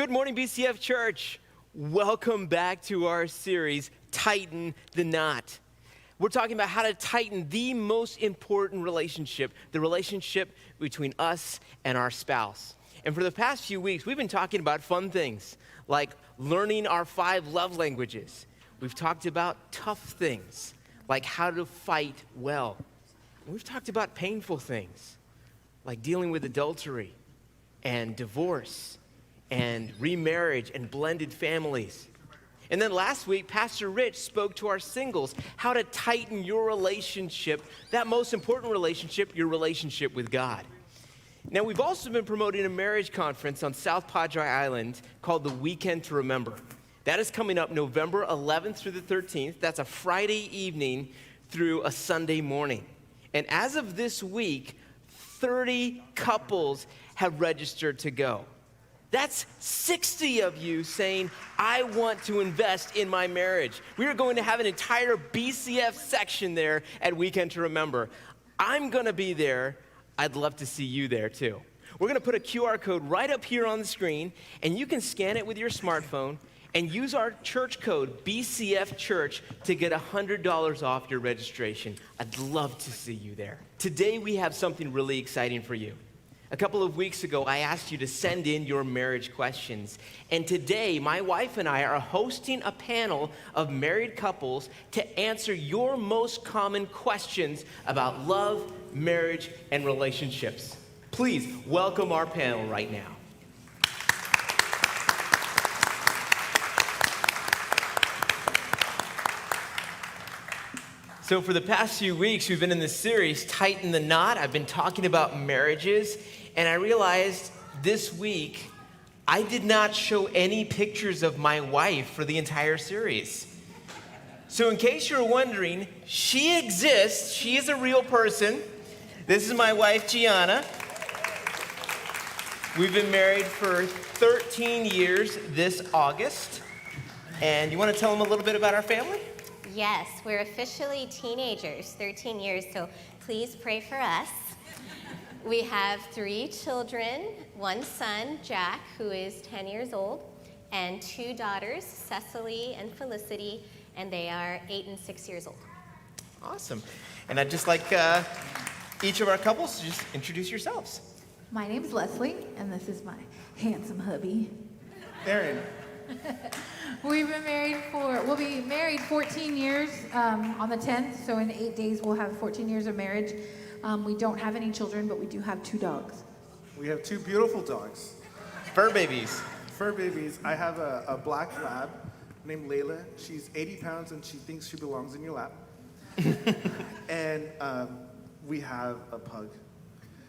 Good morning, BCF Church. Welcome back to our series, Tighten the Knot. We're talking about how to tighten the most important relationship, the relationship between us and our spouse. And for the past few weeks, we've been talking about fun things, like learning our 5 love languages. We've talked about tough things, like how to fight well. We've talked about painful things, like dealing with adultery and divorce and remarriage and blended families. And then last week, Pastor Rich spoke to our singles, how to tighten your relationship, that most important relationship, your relationship with God. Now, we've also been promoting a marriage conference on South Padre Island called the Weekend to Remember. That is coming up November 11th through the 13th. That's a Friday evening through a Sunday morning. And as of this week, 30 couples have registered to go. That's 60 of you saying, I want to invest in my marriage. We are going to have an entire BCF section there at Weekend to Remember. I'm going to be there. I'd love to see you there too. We're going to put a QR code right up here on the screen, and you can scan it with your smartphone and use our church code, BCF Church, to get $100 off your registration. I'd love to see you there. Today, we have something really exciting for you. A couple of weeks ago, I asked you to send in your marriage questions. And today, my wife and I are hosting a panel of married couples to answer your most common questions about love, marriage, and relationships. Please welcome our panel right now. So for the past few weeks, we've been in this series, Tighten the Knot. I've been talking about marriages. And I realized this week, I did not show any pictures of my wife for the entire series. So in case you're wondering, she exists. She is a real person. This is my wife, Gianna. We've been married for 13 years this August. And you want to tell them a little bit about our family? Yes, we're officially teenagers, 13 years, so please pray for us. We have 3 children, 1 son, Jack, who is 10 years old, and 2 daughters, Cecily and Felicity, and they are 8 and 6 years old. Awesome. And I'd just like each of our couples to just introduce yourselves. My name's Leslie, and this is my handsome hubby. Aaron. We'll be married 14 years on the 10th, so in 8 days we'll have 14 years of marriage. We don't have any children, but we do have 2 dogs. We have 2 beautiful dogs. Fur babies. Fur babies. I have a black lab named Layla. She's 80 pounds and she thinks she belongs in your lap. And we have a pug.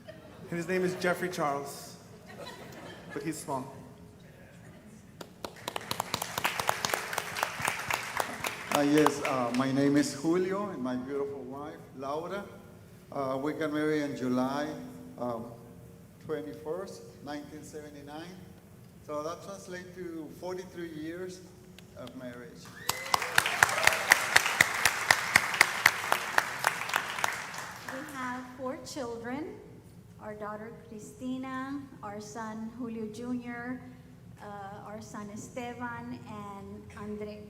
And his name is Jeffrey Charles, but he's small. Yes, my name is Julio and my beautiful wife, Laura. We got married on July 21st, 1979. So that translates to 43 years of marriage. We have 4 children. Our daughter Cristina, our son Julio Jr., our son Esteban, and Andre.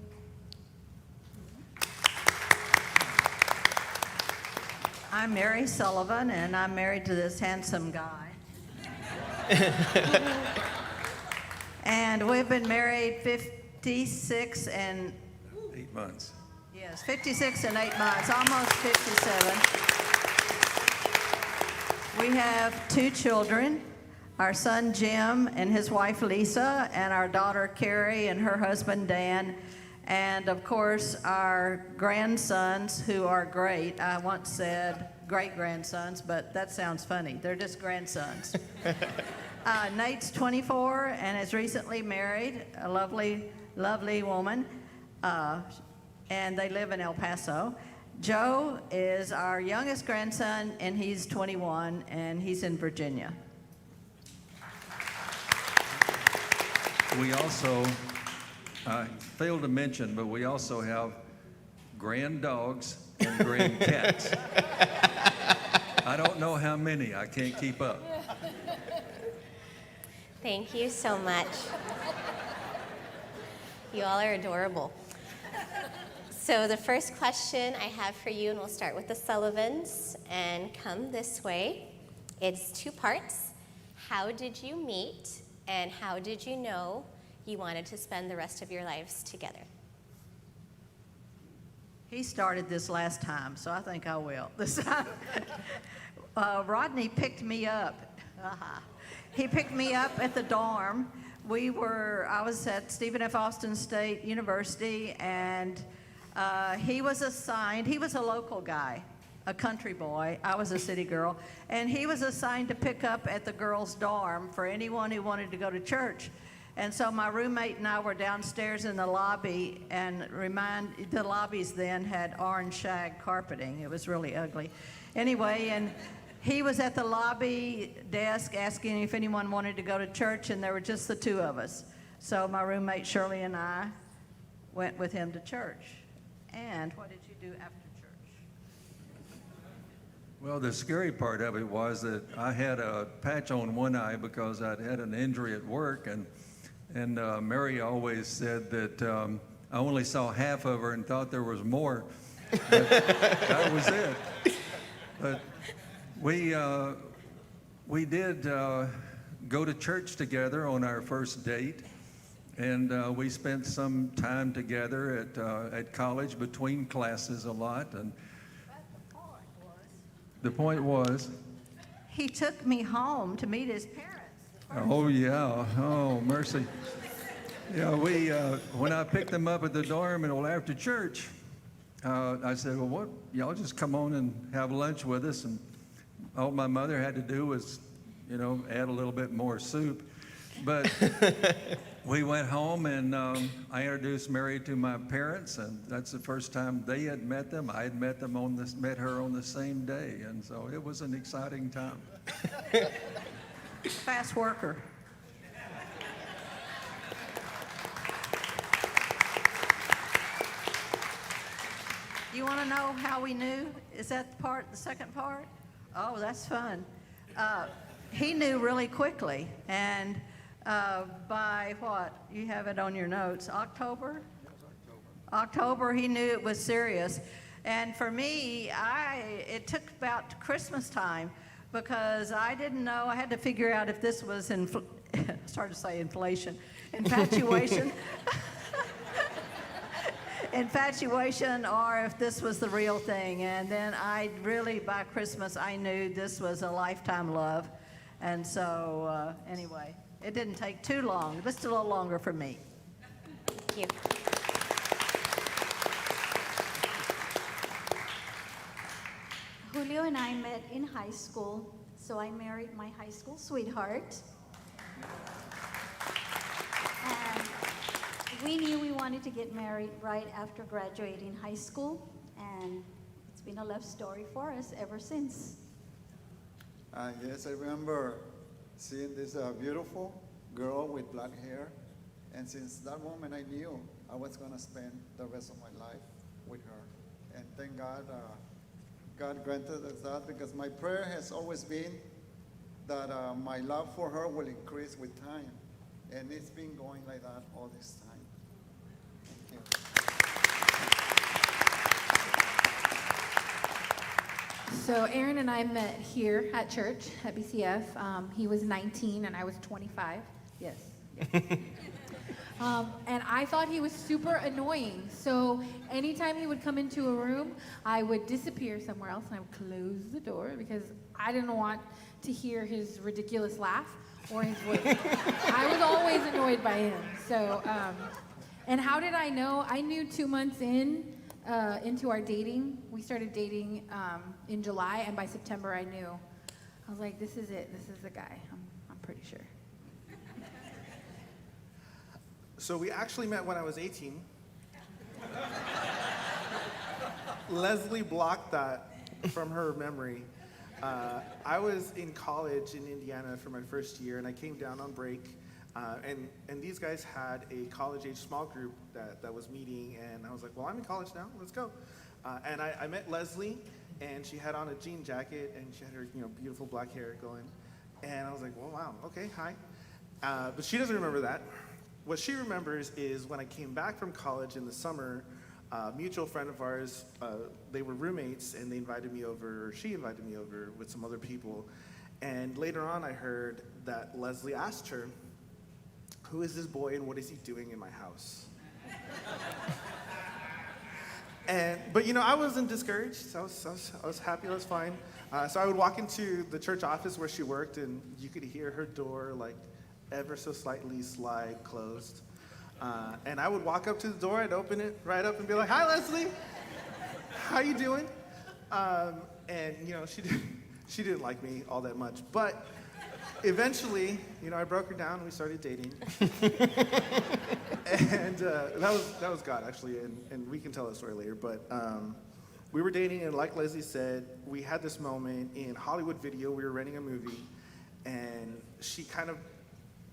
I'm Mary Sullivan, and I'm married to this handsome guy. And we've been married 56 and 8 months. Yes, 56 and 8 months, almost 57. We have 2 children, our son Jim and his wife Lisa, and our daughter Carrie and her husband Dan. And of course, our grandsons, who are great. I once said great-grandsons, but that sounds funny. They're just grandsons. Nate's 24 and is recently married, a lovely, lovely woman. And they live in El Paso. Joe is our youngest grandson, and he's 21, and he's in Virginia. We also, I failed to mention, but we also have grand dogs and grand cats. I don't know how many. I can't keep up. Thank you so much. You all are adorable. So the first question I have for you, and we'll start with the Sullivans and come this way. It's 2 parts. How did you meet, and how did you know you wanted to spend the rest of your lives together? He started this last time, so I think I will this time. Rodney picked me up. He picked me up at the dorm. I was at Stephen F. Austin State University, and he was assigned, he was a local guy, a country boy. I was a city girl. And he was assigned to pick up at the girls' dorm for anyone who wanted to go to church. And so my roommate and I were downstairs in the lobby, and the lobbies then had orange shag carpeting. It was really ugly. Anyway, and he was at the lobby desk asking if anyone wanted to go to church, and there were just the 2 of us. So my roommate Shirley and I went with him to church. And what did you do after church? Well, the scary part of it was that I had a patch on one eye because I'd had an injury at work, and Mary always said that I only saw half of her and thought there was more. But that was it. But we did go to church together on our first date, and we spent some time together at college between classes a lot. And the point was, He took me home to meet his parents. oh yeah, oh mercy. Yeah, when I picked them up at the dorm and after church, I said, well, what, y'all just come on and have lunch with us. And all my mother had to do was, add a little bit more soup. But we went home, and I introduced Mary to my parents, and that's the first time they had met them. I had met her on the same day, and so it was an exciting time. Fast worker. You want to know how we knew? Is that the second part? Oh, that's fun. He knew really quickly, and by what? You have it on your notes. October? October, he knew it was serious. And for me, it took about Christmas time because I didn't know. I had to figure out if this was started to say inflation, infatuation. Infatuation, or if this was the real thing. And then by Christmas, I knew this was a lifetime love. And so, anyway, it didn't take too long, just a little longer for me. Thank you. Julio and I met in high school, so I married my high school sweetheart. And we knew we wanted to get married right after graduating high school, and it's been a love story for us ever since. Yes, I remember seeing this beautiful girl with black hair, and since that moment I knew I was going to spend the rest of my life with her. And thank God, God granted us that, because my prayer has always been that my love for her will increase with time, and it's been going like that all this time. Thank you. So Aaron and I met here at church at BCF. He was 19 and I was 25. Yes. And I thought he was super annoying. So anytime he would come into a room, I would disappear somewhere else and I would close the door because I didn't want to hear his ridiculous laugh or his voice. I was always annoyed by him. So, and how did I know? I knew 2 months into our dating. We started dating in July, and by September I knew. I was like, this is it. This is the guy. I'm pretty sure. So we actually met when I was 18. Leslie blocked that from her memory. I was in college in Indiana for my first year, and I came down on break. And these guys had a college-age small group that was meeting, and I was like, well, I'm in college now, let's go. And I met Leslie, and she had on a jean jacket, and she had her beautiful black hair going. And I was like, well, wow, okay, hi. But she doesn't remember that. what she remembers is when I came back from college in the summer, a mutual friend of ours, they were roommates, and they invited me over, or she invited me over with some other people. And later on, I heard that Leslie asked her, "Who is this boy and what is he doing in my house?" But I wasn't discouraged. I was happy. I was fine. So I would walk into the church office where she worked, and you could hear her door like ever so slightly slide closed. And I would walk up to the door, I'd open it right up and be like, "Hi, Leslie. How you doing?" And she didn't like me all that much, but eventually, I broke her down and we started dating. And that was God, actually, and we can tell that story later. But we were dating, and like Leslie said, we had this moment in Hollywood Video. We were renting a movie, and she kind of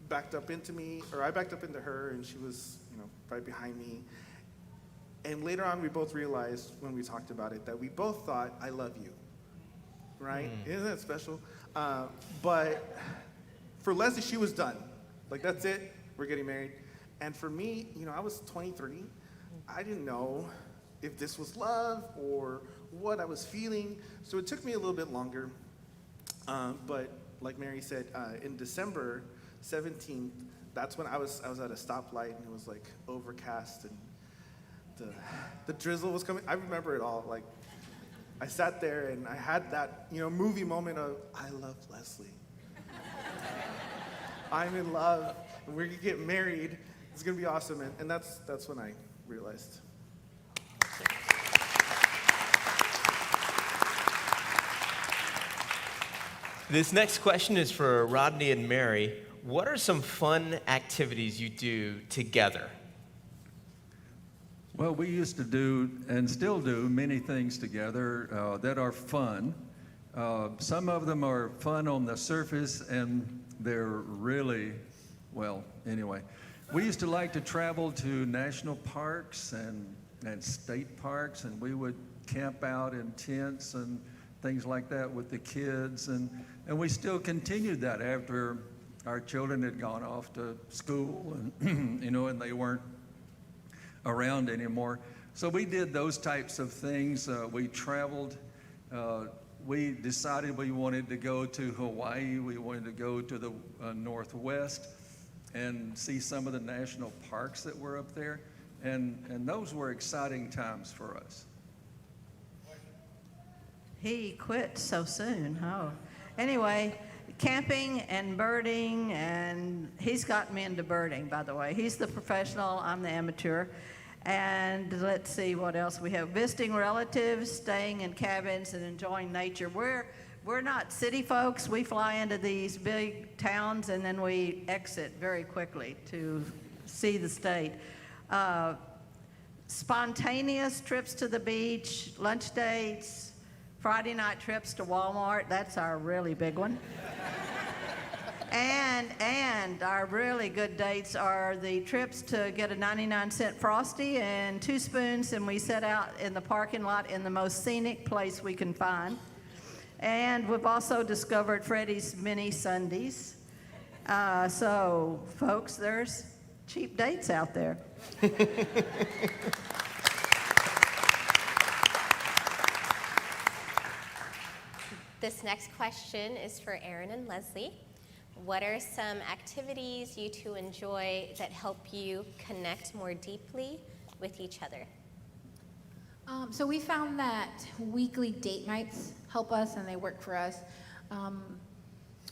backed up into me, or I backed up into her, and she was, right behind me. And later on, we both realized when we talked about it that we both thought, "I love you." Right? Isn't that special? But for Leslie, she was done. Like, that's it. We're getting married. And for me, I was 23. I didn't know if this was love or what I was feeling. So it took me a little bit longer. But like Mary said, in December 17th, that's when I was at a stoplight, and it was like overcast, and the drizzle was coming. I remember it all. Like, I sat there and I had that, movie moment of, "I love Leslie. I'm in love, and we're gonna get married. It's gonna be awesome." And that's when I realized. This next question is for Rodney and Mary. What are some fun activities you do together? Well, we used to do and still do many things together that are fun. Some of them are fun on the surface, and they're really, well, anyway. We used to like to travel to national parks and state parks, and we would camp out in tents and things like that with the kids. And we still continued that after our children had gone off to school, and, and they weren't around anymore. So we did those types of things. We traveled. We decided we wanted to go to Hawaii. We wanted to go to the Northwest and see some of the national parks that were up there. And those were exciting times for us. He quit so soon. Oh. Anyway, camping and birding, and he's gotten me into birding, by the way. He's the professional, I'm the amateur. And let's see what else we have. Visiting relatives, staying in cabins, and enjoying nature. We're not city folks. We fly into these big towns, and then we exit very quickly to see the state. Spontaneous trips to the beach, lunch dates, Friday night trips to Walmart. That's our really big one. And our really good dates are the trips to get a 99-cent Frosty and 2 spoons, and we set out in the parking lot in the most scenic place we can find. And we've also discovered Freddie's Mini Sundaes. So, folks, there's cheap dates out there. This next question is for Aaron and Leslie. What are some activities you two enjoy that help you connect more deeply with each other? So we found that weekly date nights help us, and they work for us.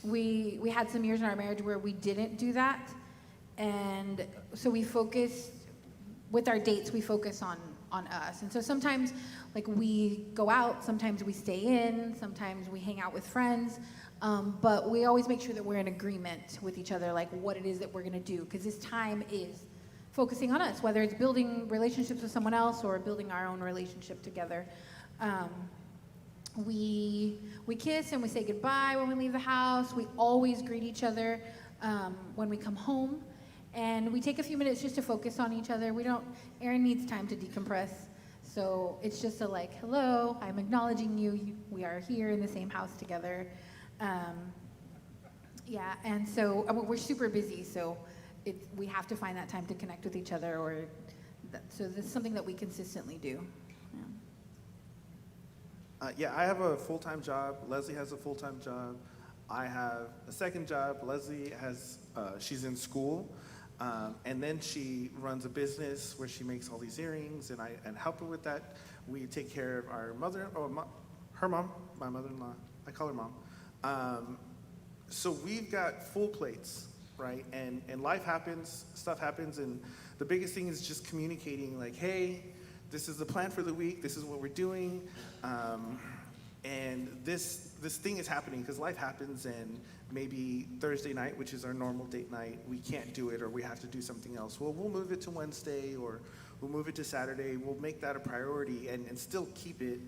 We had some years in our marriage where we didn't do that, and so we focused, with our dates, we focus on us. And so sometimes, like, we go out, sometimes we stay in, sometimes we hang out with friends, but we always make sure that we're in agreement with each other, like what it is that we're gonna do, because this time is focusing on us, whether it's building relationships with someone else or building our own relationship together. We kiss and we say goodbye when we leave the house. We always greet each other when we come home. And we take a few minutes just to focus on each other. Aaron needs time to decompress. So it's just a like, hello, I'm acknowledging you. We are here in the same house together. And so we're super busy. So we have to find that time to connect with each other, so this is something that we consistently do. Yeah, I have a full-time job. Leslie has a full-time job. I have a second job. Leslie has, she's in school. And then she runs a business where she makes all these earrings, and I help her with that. We take care of our her mom, my mother-in-law. I call her mom. So we've got full plates, right? And life happens, stuff happens, and the biggest thing is just communicating, like, hey, this is the plan for the week. This is what we're doing, and this thing is happening because life happens, and maybe Thursday night, which is our normal date night, we can't do it, or we have to do something else. Well, we'll move it to Wednesday, or we'll move it to Saturday. We'll make that a priority and still keep it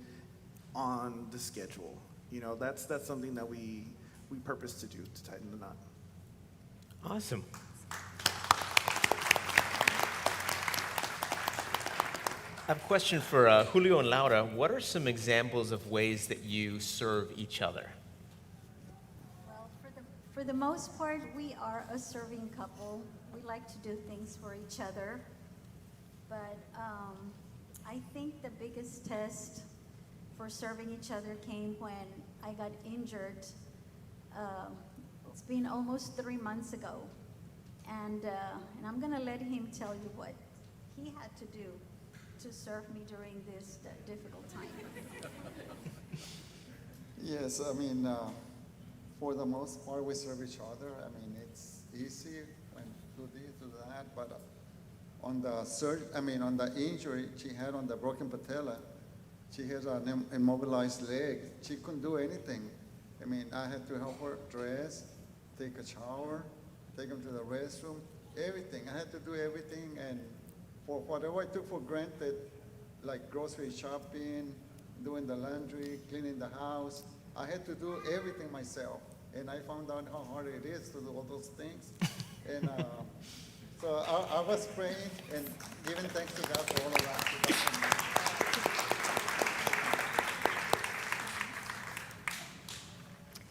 on the schedule. You know, that's something that we purpose to do, to tighten the knot. Awesome. I have a question for Julio and Laura. What are some examples of ways that you serve each other? Well, for the most part, we are a serving couple. We like to do things for each other. But I think the biggest test for serving each other came when I got injured. It's been almost 3 months ago. And I'm going to let him tell you what he had to do to serve me during this difficult time. Yes, I mean, for the most part, we serve each other. I mean, it's easy when do this, do that, but on the injury she had on the broken patella, she has an immobilized leg. She couldn't do anything. I mean, I had to help her dress, take a shower, take him to the restroom, everything. I had to do everything, and for whatever I took for granted, like grocery shopping, doing the laundry, cleaning the house, I had to do everything myself. And I found out how hard it is to do all those things. And so I was praying and giving thanks to God for all of that.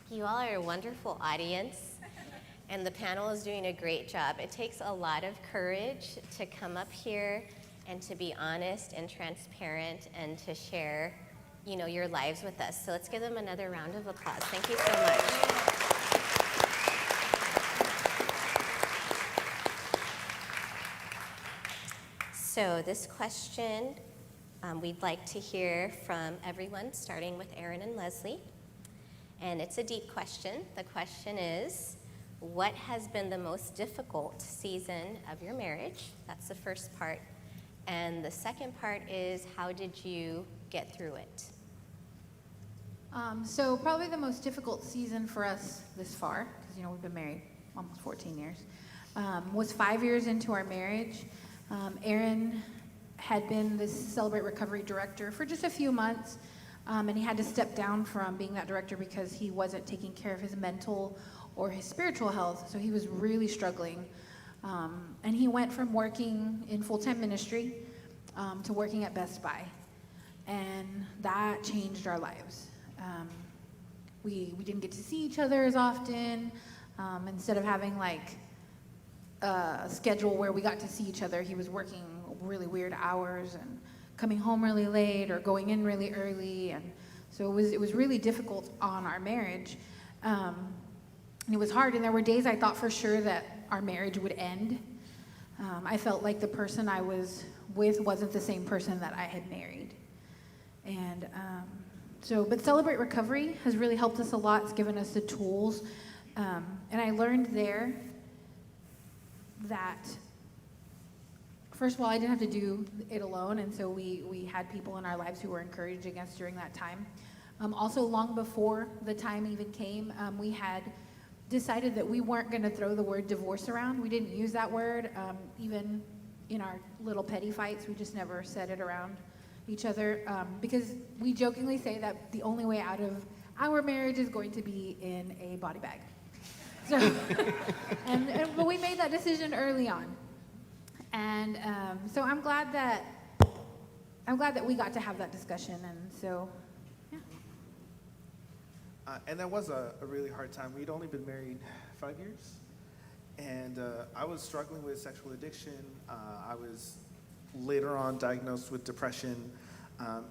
You all are a wonderful audience, and the panel is doing a great job. It takes a lot of courage to come up here and to be honest and transparent and to share, your lives with us. So let's give them another round of applause. Thank you so much. So this question, we'd like to hear from everyone, starting with Aaron and Leslie. And it's a deep question. The question is, what has been the most difficult season of your marriage? That's the first part. And the second part is, how did you get through it? So probably the most difficult season for us this far, because we've been married almost 14 years, was 5 years into our marriage. Aaron had been the Celebrate Recovery director for just a few months, and he had to step down from being that director because he wasn't taking care of his mental or his spiritual health, so he was really struggling. And he went from working in full-time ministry to working at Best Buy, and that changed our lives. We didn't get to see each other as often. Instead of having a schedule where we got to see each other, he was working really weird hours and coming home really late or going in really early, and so it was really difficult on our marriage. And it was hard, and there were days I thought for sure that our marriage would end. I felt like the person I was with wasn't the same person that I had married. And but Celebrate Recovery has really helped us a lot. It's given us the tools. And I learned there that, first of all, I didn't have to do it alone, and so we had people in our lives who were encouraging us during that time. Also, long before the time even came, we had decided that we weren't going to throw the word divorce around. We didn't use that word. Even in our little petty fights, we just never said it around each other, because we jokingly say that the only way out of our marriage is going to be in a body bag. So, but we made that decision early on, and so I'm glad that we got to have that discussion, and so, yeah. And that was a really hard time. We'd only been married 5 years, and And I was struggling with sexual addiction. I was later on diagnosed with depression.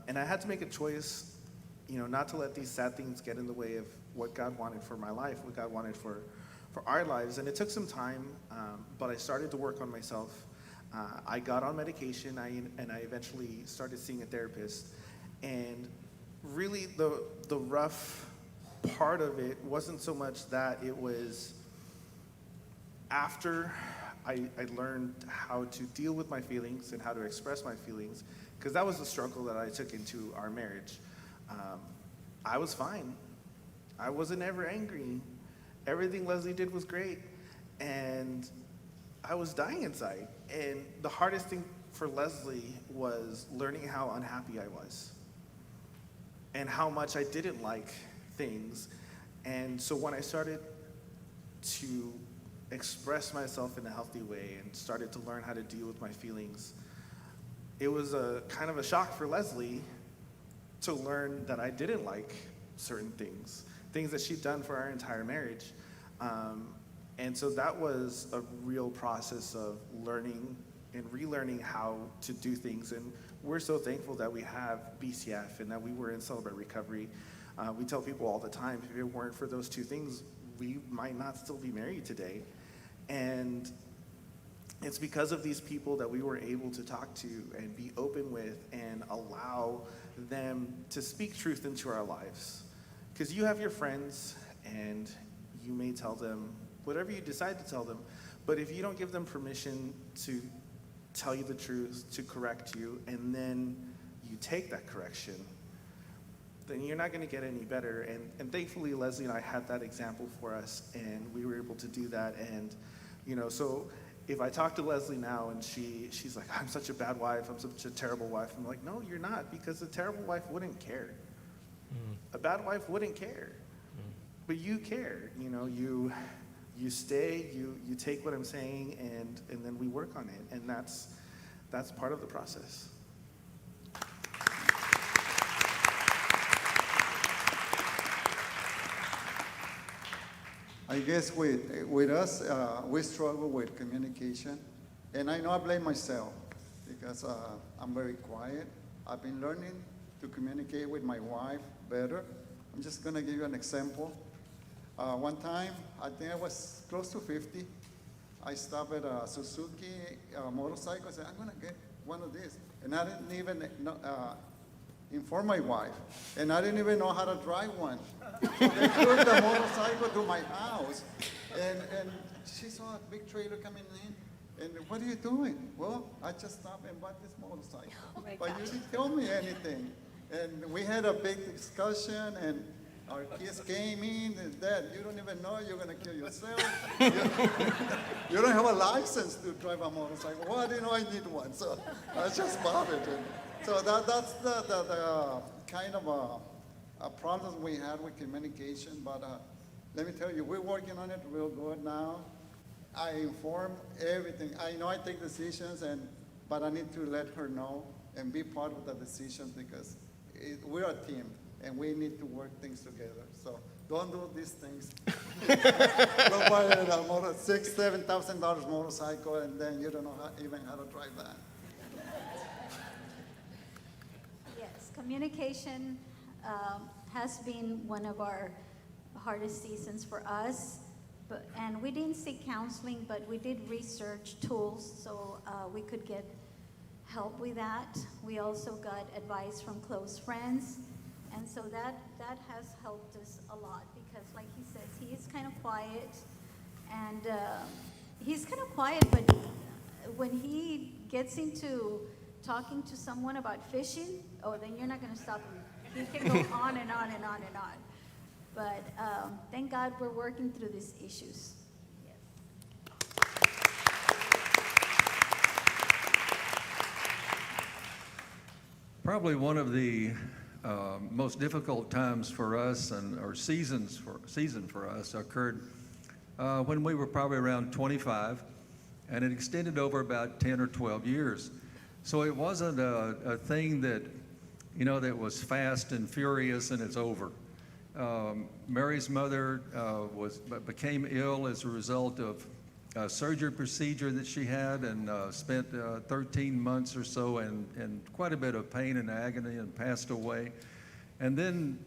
And I had to make a choice, not to let these sad things get in the way of what God wanted for my life, what God wanted for our lives. And it took some time, but I started to work on myself. I got on medication, and I eventually started seeing a therapist. And really, the rough part of it wasn't so much that, it was after I learned how to deal with my feelings and how to express my feelings, because that was the struggle that I took into our marriage. I was fine. I wasn't ever angry. Everything Leslie did was great. And I was dying inside. And the hardest thing for Leslie was learning how unhappy I was and how much I didn't like things. And so when I started to express myself in a healthy way and started to learn how to deal with my feelings, it was a kind of a shock for Leslie to learn that I didn't like certain things that she'd done for our entire marriage. And so that was a real process of learning and relearning how to do things. And we're so thankful that we have BCF and that we were in Celebrate Recovery. We tell people all the time, if it weren't for those two things, we might not still be married today. And it's because of these people that we were able to talk to and be open with and allow them to speak truth into our lives. Because you have your friends, and you may tell them whatever you decide to tell them, but if you don't give them permission to tell you the truth, to correct you, and then you take that correction, then you're not going to get any better. And thankfully, Leslie and I had that example for us, and we were able to do that. And, so if I talk to Leslie now and she's like, I'm such a bad wife, I'm such a terrible wife, I'm like, no, you're not, because a terrible wife wouldn't care. A bad wife wouldn't care. But you care, you stay, you take what I'm saying, and then we work on it. And that's part of the process. I guess with us, we struggle with communication. And I know I blame myself because I'm very quiet. I've been learning to communicate with my wife better. I'm just going to give you an example. One time, I think I was close to 50. I stopped at a Suzuki motorcycle. I said, I'm going to get one of these. And I didn't even inform my wife. And I didn't even know how to drive one. They took the motorcycle to my house. And she saw a big trailer coming in. And what are you doing? Well, I just stopped and bought this motorcycle. But you didn't tell me anything. And we had a big discussion, and our kids came in, and Dad, you don't even know you're going to kill yourself. You don't have a license to drive a motorcycle. Well, I didn't know I need one, so I just bought it. And so that's the kind of a problem we had with communication. But let me tell you, we're working on it real good now. I inform everything. I know I take decisions, but I need to let her know and be part of the decisions because we're a team. And we need to work things together. So don't do these things. Don't buy a $6,000, $7,000 motorcycle, and then you don't know even how to drive that. Yes, communication has been one of our hardest seasons for us. And we didn't seek counseling, but we did research tools so we could get help with that. We also got advice from close friends. And so that has helped us a lot because, like he says, he is kind of quiet. And he's kind of quiet, but when he gets into talking to someone about fishing, then you're not going to stop him. He can go on and on and on and on. But thank God we're working through these issues. Yes. Probably one of the most difficult times for us or season for us occurred when we were probably around 25, and it extended over about 10 or 12 years. So it wasn't a thing that, that was fast and furious and it's over. Mary's mother became ill as a result of surgery procedure that she had, and spent 13 months or so in quite a bit of pain and agony, and passed away. And then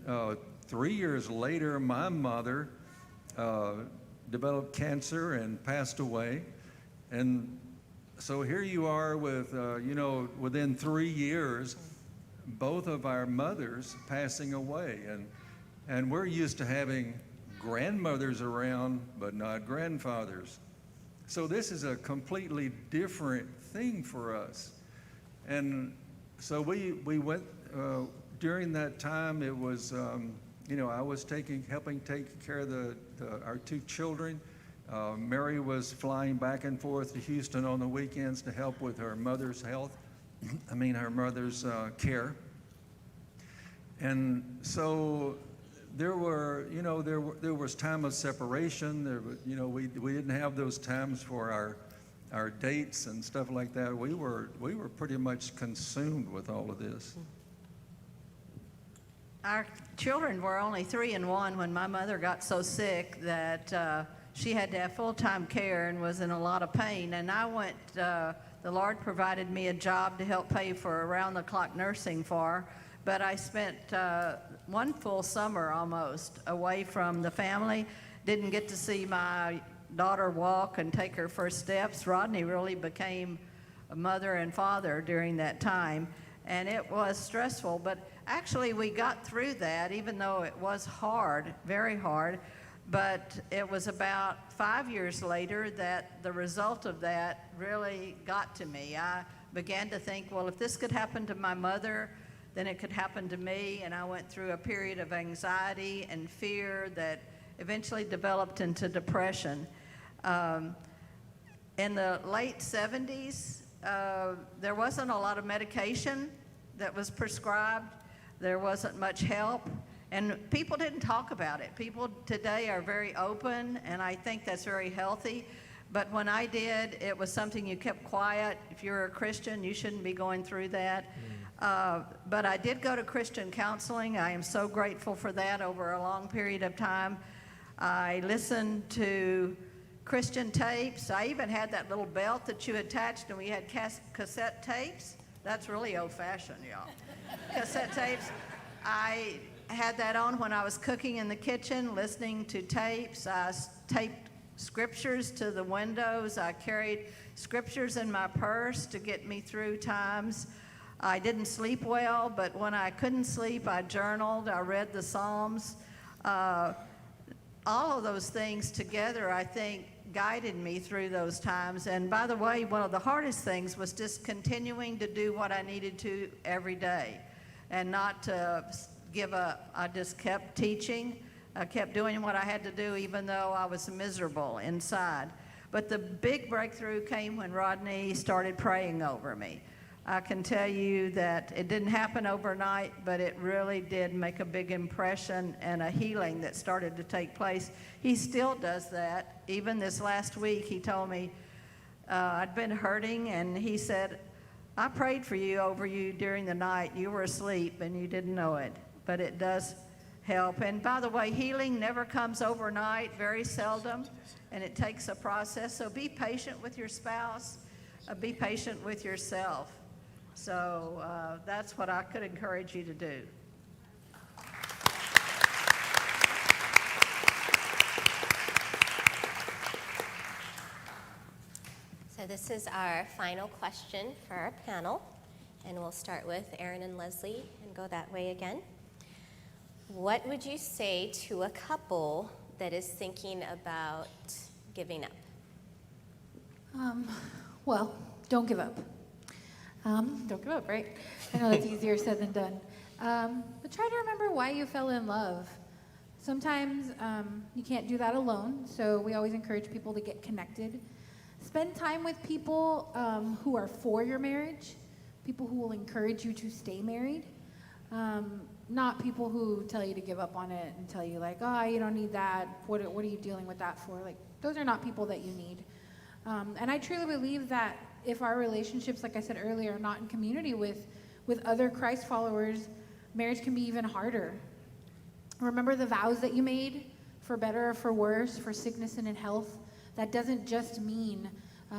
3 years later, my mother developed cancer and passed away. And so here you are with, within 3 years, both of our mothers passing away. And we're used to having grandmothers around, but not grandfathers. So this is a completely different thing for us. And so we went, during that time, it was, I was helping take care of our 2 children. Mary was flying back and forth to Houston on the weekends to help with her mother's health, her mother's care. And so there was time of separation. We didn't have those times for our dates and stuff like that. We were pretty much consumed with all of this. Our children were only 3 and 1 when my mother got so sick that she had to have full-time care and was in a lot of pain. And I went, the Lord provided me a job to help pay for around-the-clock nursing for her. But I spent 1 full summer almost away from the family. Didn't get to see my daughter walk and take her first steps. Rodney really became a mother and father during that time. And it was stressful, but actually we got through that, even though it was hard, very hard. But it was about 5 years later that the result of that really got to me. I began to think, well, if this could happen to my mother, then it could happen to me. And I went through a period of anxiety and fear that eventually developed into depression. In the late 70s, there wasn't a lot of medication that was prescribed. There wasn't much help. And people didn't talk about it. People today are very open, and I think that's very healthy. But when I did, it was something you kept quiet. If you're a Christian, you shouldn't be going through that. But I did go to Christian counseling. I am so grateful for that over a long period of time. I listened to Christian tapes. I even had that little belt that you attached, and we had cassette tapes. That's really old-fashioned, y'all. Cassette tapes. I had that on when I was cooking in the kitchen, listening to tapes. I taped scriptures to the windows. I carried scriptures in my purse to get me through times. I didn't sleep well, but when I couldn't sleep, I journaled. I read the Psalms. All of those things together, I think, guided me through those times. And by the way, one of the hardest things was just continuing to do what I needed to every day and not to give up. I just kept teaching. I kept doing what I had to do, even though I was miserable inside. But the big breakthrough came when Rodney started praying over me. I can tell you that it didn't happen overnight, but it really did make a big impression and a healing that started to take place. He still does that. Even this last week, he told me I'd been hurting, and he said, I prayed for you over you during the night. You were asleep, and you didn't know it, but it does help. And by the way, healing never comes overnight, very seldom, and it takes a process. So be patient with your spouse. Be patient with yourself. So that's what I could encourage you to do. So this is our final question for our panel, and we'll start with Aaron and Leslie and go that way again. What would you say to a couple that is thinking about giving up? Well, don't give up. Don't give up, right? I know that's easier said than done. But try to remember why you fell in love. Sometimes you can't do that alone, so we always encourage people to get connected. Spend time with people who are for your marriage, people who will encourage you to stay married, not people who tell you to give up on it and tell you like, oh, you don't need that. What are you dealing with that for? Like, those are not people that you need. And I truly believe that if our relationships, like I said earlier, are not in community with other Christ followers, marriage can be even harder. Remember the vows that you made, for better or for worse, for sickness and in health. that doesn't just mean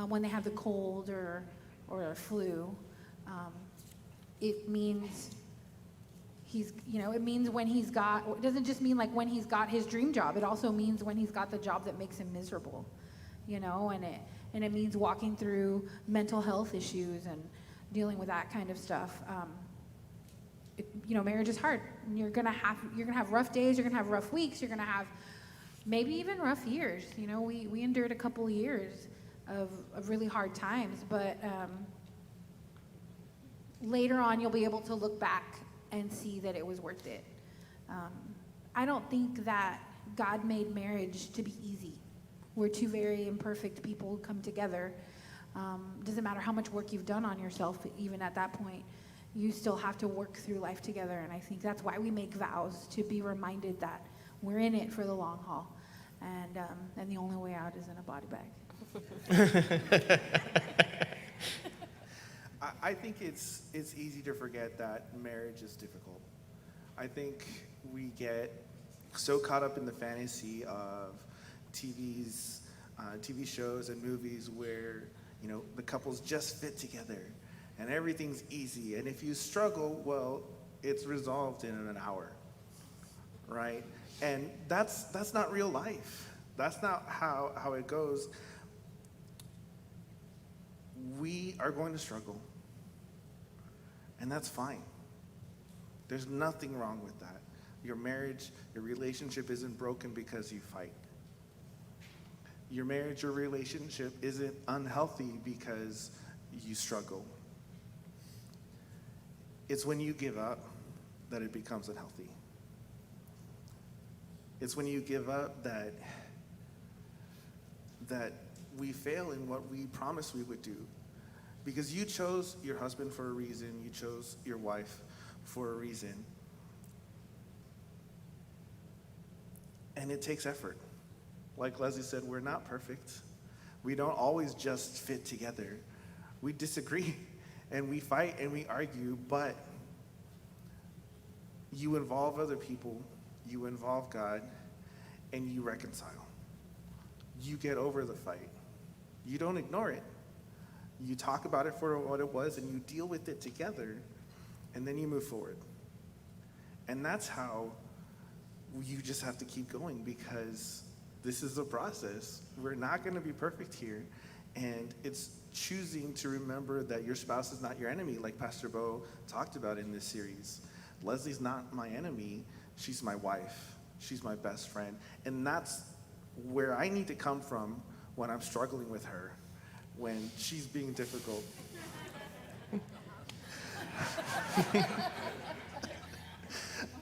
when they have the cold or flu. It means it means when he's got, it doesn't just mean like when he's got his dream job. It also means when he's got the job that makes him miserable, and it means walking through mental health issues and dealing with that kind of stuff. Marriage is hard. And you're gonna have rough days. You're gonna have rough weeks. You're gonna have maybe even rough years. We endured a couple of years of really hard times, but later on you'll be able to look back and see that it was worth it. I don't think that God made marriage to be easy. We're two very imperfect people who come together. Doesn't matter how much work you've done on yourself, even at that point, you still have to work through life together. And I think that's why we make vows, to be reminded that we're in it for the long haul. And the only way out is in a body bag. I think it's easy to forget that marriage is difficult. I think we get so caught up in the fantasy of TV shows and movies where the couples just fit together and everything's easy. And if you struggle, well, it's resolved in an hour, right? And that's not real life. That's not how it goes. We are going to struggle. And that's fine. There's nothing wrong with that. Your marriage, your relationship isn't broken because you fight. Your marriage or relationship isn't unhealthy because you struggle. It's when you give up that it becomes unhealthy. It's when you give up that we fail in what we promised we would do. Because you chose your husband for a reason, you chose your wife for a reason. And it takes effort. Like Leslie said, we're not perfect. We don't always just fit together. We disagree and we fight and we argue, but you involve other people, you involve God, and you reconcile. You get over the fight. You don't ignore it. You talk about it for what it was, and you deal with it together, and then you move forward. And that's how you just have to keep going, because this is a process. We're not going to be perfect here, and it's choosing to remember that your spouse is not your enemy, like Pastor Bo talked about in this series. Leslie's not my enemy. She's my wife. She's my best friend. And that's where I need to come from when I'm struggling with her, when she's being difficult.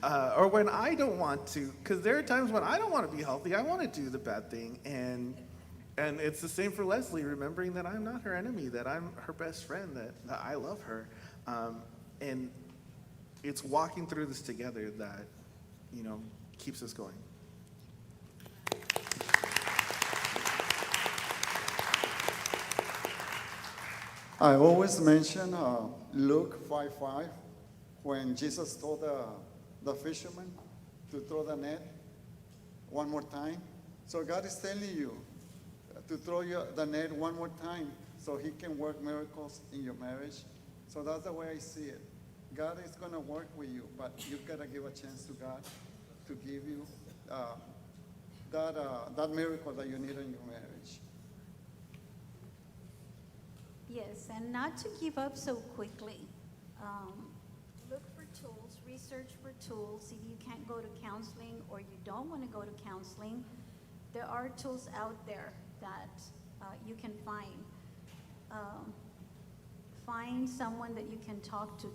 Or when I don't want to, because there are times when I don't want to be healthy. I want to do the bad thing. And it's the same for Leslie, remembering that I'm not her enemy, that I'm her best friend, that I love her. And it's walking through this together that, keeps us going. I always mention Luke 5:5, when Jesus told the fishermen to throw the net one more time. So God is telling you to throw the net one more time so he can work miracles in your marriage. So that's the way I see it. God is going to work with you, but you've got to give a chance to God to give you that miracle that you need in your marriage. Yes, and not to give up so quickly. Look for tools, research for tools. If you can't go to counseling or you don't want to go to counseling, there are tools out there that you can find. Find someone that you can talk to.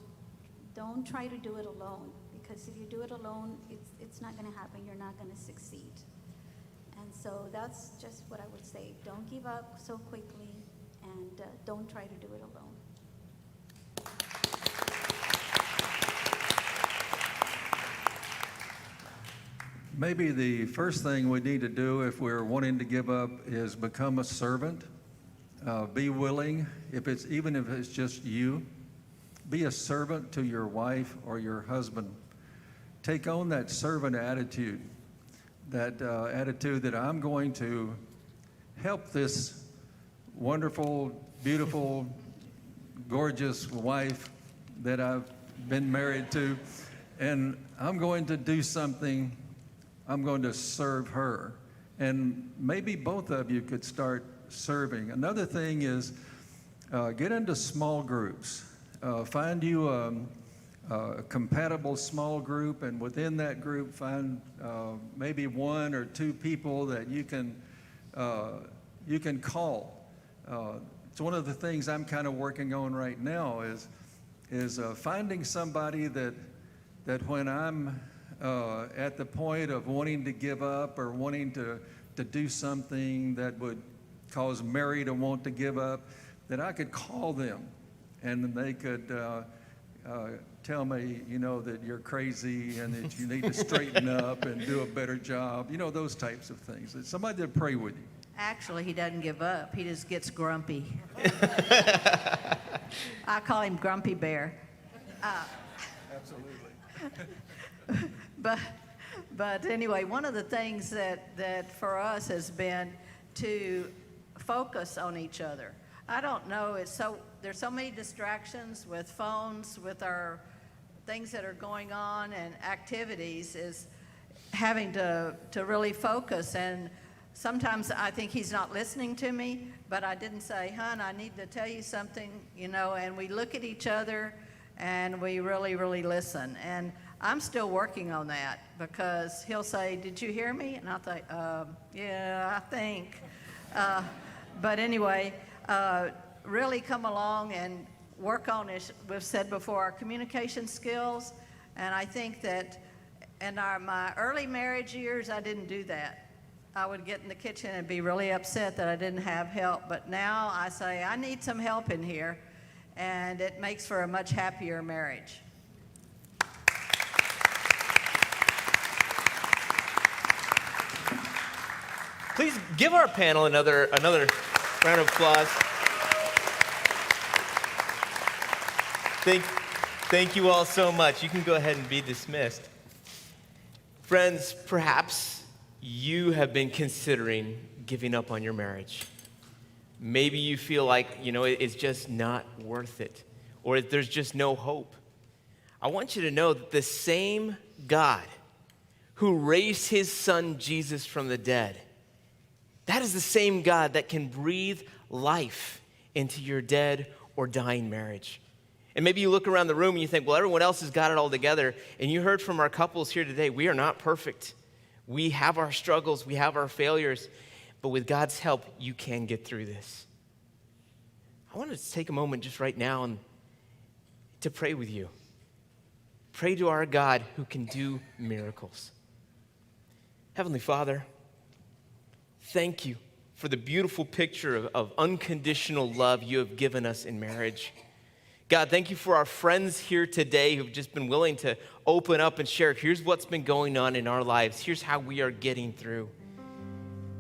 Don't try to do it alone, because if you do it alone, it's not going to happen. You're not going to succeed. And so that's just what I would say. Don't give up so quickly, and don't try to do it alone. Maybe the first thing we need to do if we're wanting to give up is become a servant. Be willing, even if it's just you, be a servant to your wife or your husband. Take on that servant attitude, that attitude that I'm going to help this wonderful, beautiful, gorgeous wife that I've been married to, and I'm going to do something. I'm going to serve her. And maybe both of you could start serving. Another thing is get into small groups. Find you a compatible small group, and within that group find maybe one or two people that you can call. It's one of the things I'm kind of working on right now is finding somebody that when I'm at the point of wanting to give up or wanting to do something that would cause Mary to want to give up, that I could call them and then they could tell me, that you're crazy and that you need to straighten up and do a better job, those types of things. It's somebody to pray with you. Actually, he doesn't give up. He just gets grumpy. I call him Grumpy Bear. Absolutely. But anyway, one of the things that for us has been to focus on each other. I don't know, there's so many distractions with phones, with our things that are going on and activities, is having to really focus. And sometimes I think he's not listening to me, but I didn't say, hon, I need to tell you something, and we look at each other and we really, really listen. And I'm still working on that, because he'll say, did you hear me? And I'll think, yeah, I think. But anyway, really come along and work on, as we've said before, our communication skills. And I think that in my early marriage years, I didn't do that. I would get in the kitchen and be really upset that I didn't have help. But now I say, I need some help in here. And it makes for a much happier marriage. Please give our panel another round of applause. Thank you all so much. You can go ahead and be dismissed. Friends, perhaps you have been considering giving up on your marriage. Maybe you feel like, it's just not worth it, or there's just no hope. I want you to know that the same God who raised his son Jesus from the dead, that is the same God that can breathe life into your dead or dying marriage. And maybe you look around the room and you think, well, everyone else has got it all together. And you heard from our couples here today, we are not perfect. We have our struggles, we have our failures, but with God's help, you can get through this. I want to take a moment just right now and to pray with you. Pray to our God who can do miracles. Heavenly Father, thank you for the beautiful picture of unconditional love you have given us in marriage. God, thank you for our friends here today who've just been willing to open up and share, here's what's been going on in our lives. Here's how we are getting through.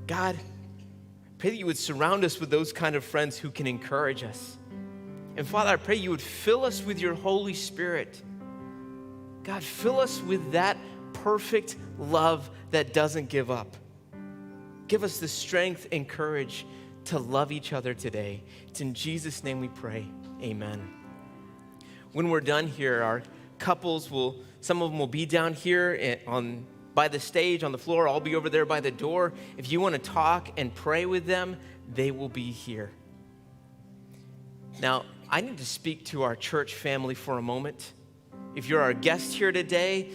God, pray that you would surround us with those kind of friends who can encourage us. And Father, I pray you would fill us with your Holy Spirit. God, fill us with that perfect love that doesn't give up. Give us the strength and courage to love each other today. It's in Jesus' name we pray. Amen. When we're done here, our couples some of them will be down here by the stage on the floor. I'll be over there by the door. If you want to talk and pray with them, they will be here. Now, I need to speak to our church family for a moment. If you're our guest here today,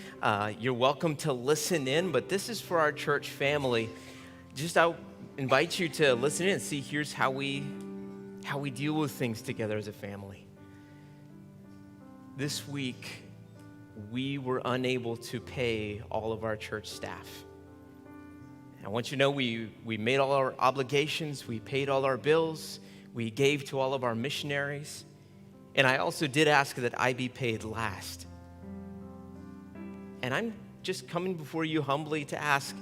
you're welcome to listen in, but this is for our church family. I invite you to listen in and see here's how we deal with things together as a family. This week, we were unable to pay all of our church staff. I want you to know we made all our obligations, we paid all our bills, we gave to all of our missionaries, and I also did ask that I be paid last. And I'm just coming before you humbly to ask,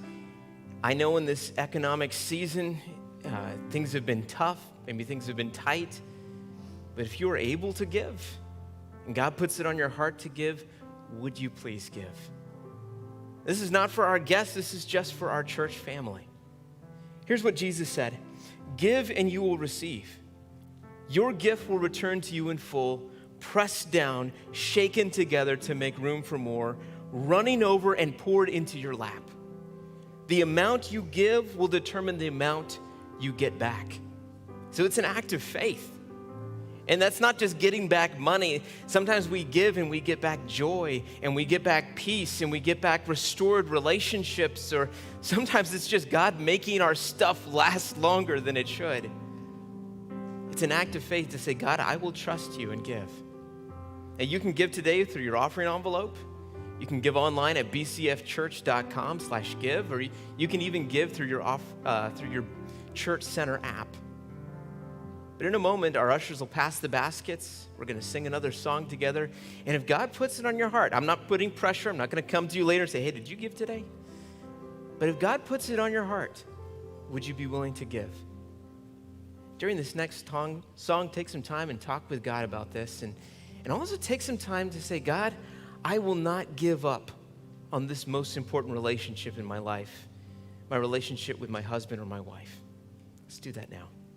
I know in this economic season, things have been tough, maybe things have been tight, but if you are able to give, and God puts it on your heart to give, would you please give? This is not for our guests, this is just for our church family. Here's what Jesus said. Give and you will receive. Your gift will return to you in full, pressed down, shaken together to make room for more, running over and poured into your lap. The amount you give will determine the amount you get back. So it's an act of faith. And that's not just getting back money. Sometimes we give and we get back joy, and we get back peace, and we get back restored relationships, or sometimes it's just God making our stuff last longer than it should. It's an act of faith to say, God, I will trust you and give. And you can give today through your offering envelope. You can give online at bcfchurch.com/give, or you can even give through your Church Center app. But in a moment, our ushers will pass the baskets. We're going to sing another song together. And if God puts it on your heart, I'm not putting pressure. I'm not going to come to you later and say, hey, did you give today? But if God puts it on your heart, would you be willing to give? During this next song, take some time and talk with God about this. And also take some time to say, God, I will not give up on this most important relationship in my life, my relationship with my husband or my wife. Let's do that now.